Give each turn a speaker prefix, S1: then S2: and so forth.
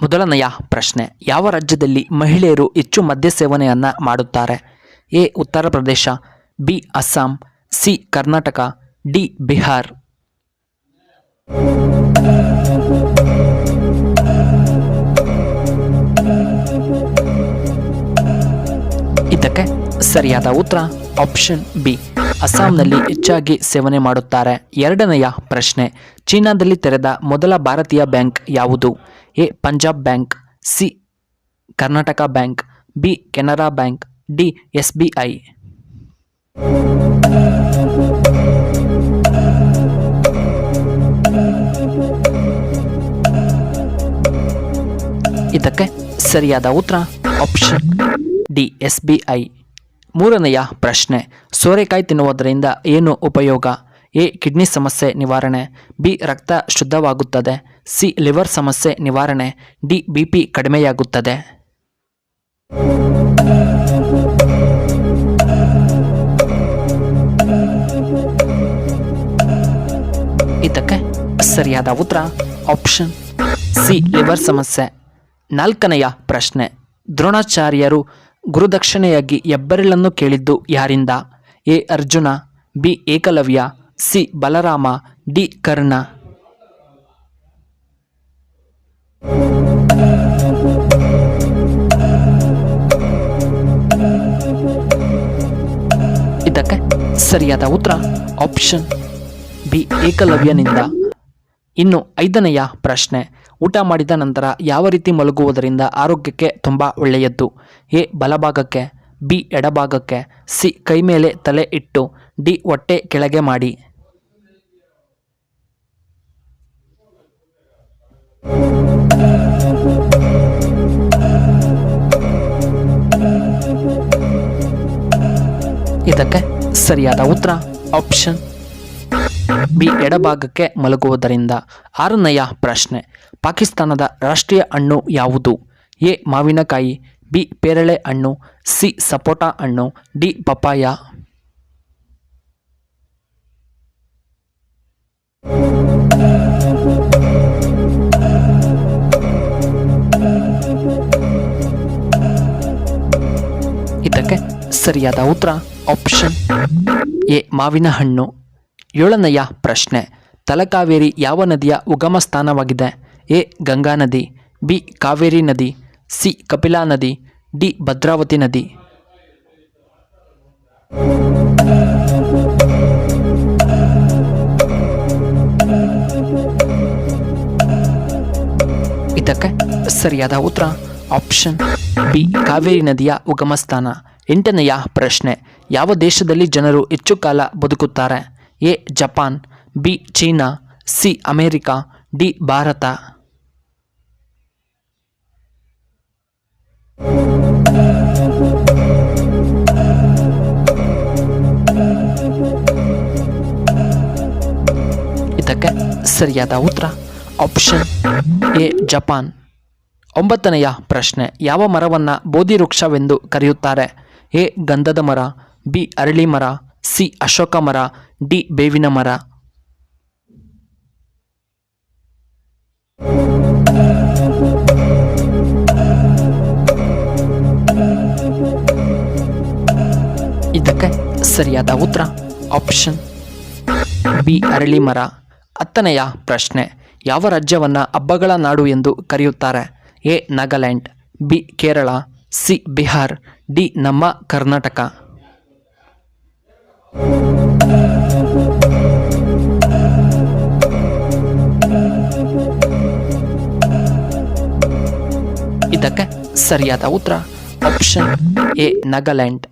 S1: ಮೊದಲನೆಯ ಪ್ರಶ್ನೆ, ಯಾವ ರಾಜ್ಯದಲ್ಲಿ ಮಹಿಳೆಯರು ಹೆಚ್ಚು ಮದ್ಯ ಸೇವನೆಯನ್ನು ಮಾಡುತ್ತಾರೆ? A Uttar Pradesh, B Assam, C Karnataka, D Bihar. ಇದಕ್ಕೆ ಸರಿಯಾದ ಉತ್ತರ ಆಪ್ಷನ್ ಬಿ, ಅಸ್ಸಾಂನಲ್ಲಿ ಹೆಚ್ಚಾಗಿ ಸೇವನೆ ಮಾಡುತ್ತಾರೆ. ಎರಡನೆಯ ಪ್ರಶ್ನೆ, ಚೀನಾದಲ್ಲಿ ತೆರೆದ ಮೊದಲ ಭಾರತೀಯ ಬ್ಯಾಂಕ್ ಯಾವುದು? A Punjab bank, C Karnataka bank, B Canara bank, D SBI. ಇದಕ್ಕೆ ಸರಿಯಾದ ಉತ್ತರ ಆಪ್ಷನ್ ಡಿ SBI. ಮೂರನೆಯ ಪ್ರಶ್ನೆ, ಸೋರೆಕಾಯಿ ತಿನ್ನುವುದರಿಂದ ಏನು ಉಪಯೋಗ? ಎ ಕಿಡ್ನಿ ಸಮಸ್ಯೆ ನಿವಾರಣೆ, ಬಿ ರಕ್ತ ಶುದ್ಧವಾಗುತ್ತದೆ, ಸಿ ಲಿವರ್ ಸಮಸ್ಯೆ ನಿವಾರಣೆ, ಡಿ BP ಕಡಿಮೆಯಾಗುತ್ತದೆ. ಇದಕ್ಕೆ ಸರಿಯಾದ ಉತ್ತರ ಆಪ್ಷನ್ ಸಿ ಲಿವರ್ ಸಮಸ್ಯೆ. ನಾಲ್ಕನೆಯ ಪ್ರಶ್ನೆ, ದ್ರೋಣಾಚಾರ್ಯರು ಗುರುದಕ್ಷಿಣೆಯಾಗಿ ಹೆಬ್ಬೆರಳನ್ನು ಕೇಳಿದ್ದು ಯಾರಿಂದ? A Arjuna, B Ekalavya, C Balarama, D Karna. ಇದಕ್ಕೆ ಸರಿಯಾದ ಉತ್ತರ ಆಪ್ಷನ್ ಬಿ ಏಕಲವ್ಯನಿಂದ. ಇನ್ನು ಐದನೆಯ ಪ್ರಶ್ನೆ, ಊಟ ಮಾಡಿದ ನಂತರ ಯಾವ ರೀತಿ ಮಲಗುವುದರಿಂದ ಆರೋಗ್ಯಕ್ಕೆ ತುಂಬ ಒಳ್ಳೆಯದ್ದು? ಎ ಬಲಭಾಗಕ್ಕೆ, ಬಿ ಎಡಭಾಗಕ್ಕೆ, ಸಿ ಕೈ ಮೇಲೆ ತಲೆ ಇಟ್ಟು, ಡಿ ಹೊಟ್ಟೆ ಕೆಳಗೆ ಮಾಡಿ. ಇದಕ್ಕೆ ಸರಿಯಾದ ಉತ್ತರ ಆಪ್ಷನ್ ಬಿ ಎಡಭಾಗಕ್ಕೆ ಮಲಗುವುದರಿಂದ. ಆರನೆಯ ಪ್ರಶ್ನೆ, ಪಾಕಿಸ್ತಾನದ ರಾಷ್ಟ್ರೀಯ ಹಣ್ಣು ಯಾವುದು? ಎ ಮಾವಿನಕಾಯಿ, ಬಿ ಪೇರಳೆ ಹಣ್ಣು, ಸಿ ಸಪೋಟ ಹಣ್ಣು, ಡಿ ಪಪಾಯ. ಇದಕ್ಕೆ ಸರಿಯಾದ ಉತ್ತರ ಆಪ್ಷನ್ ಎ ಮಾವಿನ ಹಣ್ಣು. ಏಳನೆಯ ಪ್ರಶ್ನೆ, ತಲಕಾವೇರಿ ಯಾವ ನದಿಯ ಉಗಮ ಸ್ಥಾನವಾಗಿದೆ? ಎ ಗಂಗಾ ನದಿ, ಬಿ ಕಾವೇರಿ ನದಿ, ಸಿ ಕಪಿಲಾ ನದಿ, ಡಿ ಭದ್ರಾವತಿ ನದಿ. ಇದಕ್ಕೆ ಸರಿಯಾದ ಉತ್ತರ ಆಪ್ಷನ್ ಬಿ ಕಾವೇರಿ ನದಿಯ ಉಗಮ ಸ್ಥಾನ. ಎಂಟನೆಯ ಪ್ರಶ್ನೆ, ಯಾವ ದೇಶದಲ್ಲಿ ಜನರು ಹೆಚ್ಚು ಕಾಲ ಬದುಕುತ್ತಾರೆ? A Japan, B China, C America, D Bharat. ಇದಕ್ಕೆ ಸರಿಯಾದ ಉತ್ತರ ಆಪ್ಷನ್ ಎ ಜಪಾನ್. ಒಂಬತ್ತನೆಯ ಪ್ರಶ್ನೆ, ಯಾವ ಮರವನ್ನು ಬೋಧಿ ವೃಕ್ಷವೆಂದು ಕರೆಯುತ್ತಾರೆ? ಎ ಗಂಧದ ಮರ, ಬಿ ಅರಳಿ ಮರ, ಸಿ ಅಶೋಕ ಮರ, ಡಿ ಬೇವಿನ ಮರ. ಇದಕ್ಕೆ ಸರಿಯಾದ ಉತ್ತರ ಆಪ್ಷನ್ ಬಿ ಅರಳಿ ಮರ. ಹತ್ತನೆಯ ಪ್ರಶ್ನೆ, ಯಾವ ರಾಜ್ಯವನ್ನು ಹಬ್ಬಗಳ ನಾಡು ಎಂದು ಕರೆಯುತ್ತಾರೆ? A Nagaland, B Kerala, C Bihar, D ನಮ್ಮ ಕರ್ನಾಟಕ. ಇದಕ್ಕೆ ಸರಿಯಾದ ಉತ್ತರ ಆಪ್ಷನ್ ಎ ನಾಗಾಲ್ಯಾಂಡ್.